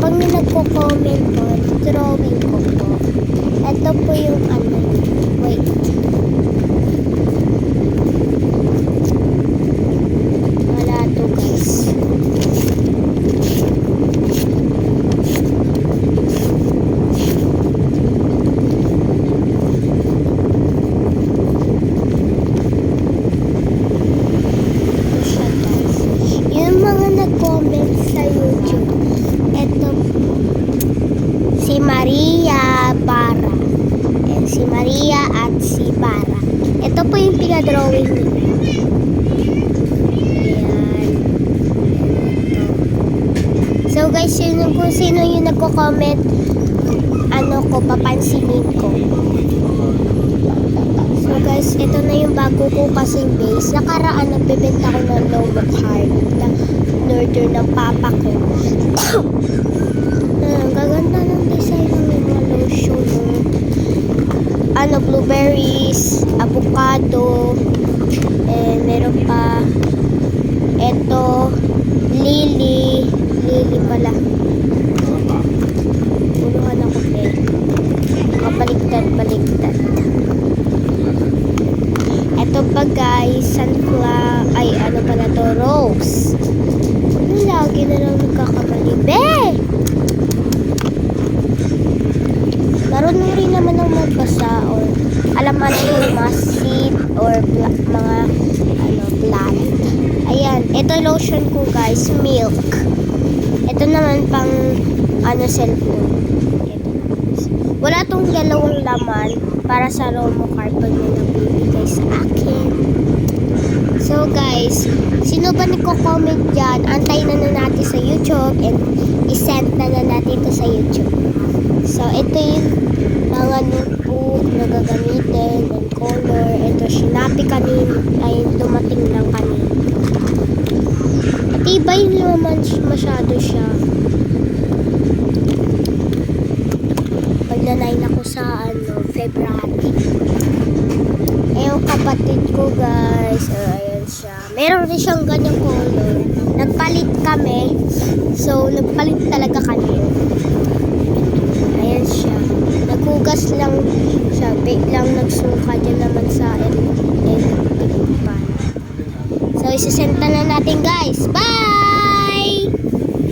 pag may nagko-comment po, drawing ko po. Ito po yung ano, wait. Wala to guys. Comment sa YouTube. Ito si Maria Bara. And si Maria at si Bara. Ito po yung pinadrawing nila. Ayan. So guys, yun kung sino yung nagko-comment, ano ko, papansinin ko. So guys, ito na yung bago ko kasing base. Nakaraan, nagbebenta ko ng Lowlock Heart. Order ng papa ko. Gaganda ng design ng mga lotion. Ano, blueberries, avocado, meron pa eto, lily pala. Puluhan ako baliktad. Eto pa guys, sunflower, ay ano pala to, rose. Lagi na lang nagkakamali. Marunong rin naman ang magbasa or alam mo na yung mga seed or mga plant. Ayan, ito lotion ko guys, milk. Ito naman pang cellphone. Ito. Wala tong dalawang laman para sa Romo Carton na nagbibigay sa akin. So guys, sino ba nagko-comment dyan? Antayin na natin sa YouTube and isend na natin ito sa YouTube. So ito yung mga notebook na gagamitin and color. Ito sinabi kanina ay dumating lang kanina. Matibay naman masyado siya. Pag-9 ako sa February. Yung kapatid ko guys, ayan siya. Meron rin siyang ganyang color. Nagpalit kami. So, nagpalit talaga kami. Ayan siya. Naghugas lang siya. Biglang nagsuka dyan naman sa electric pan. So, isisenta na natin guys. Bye!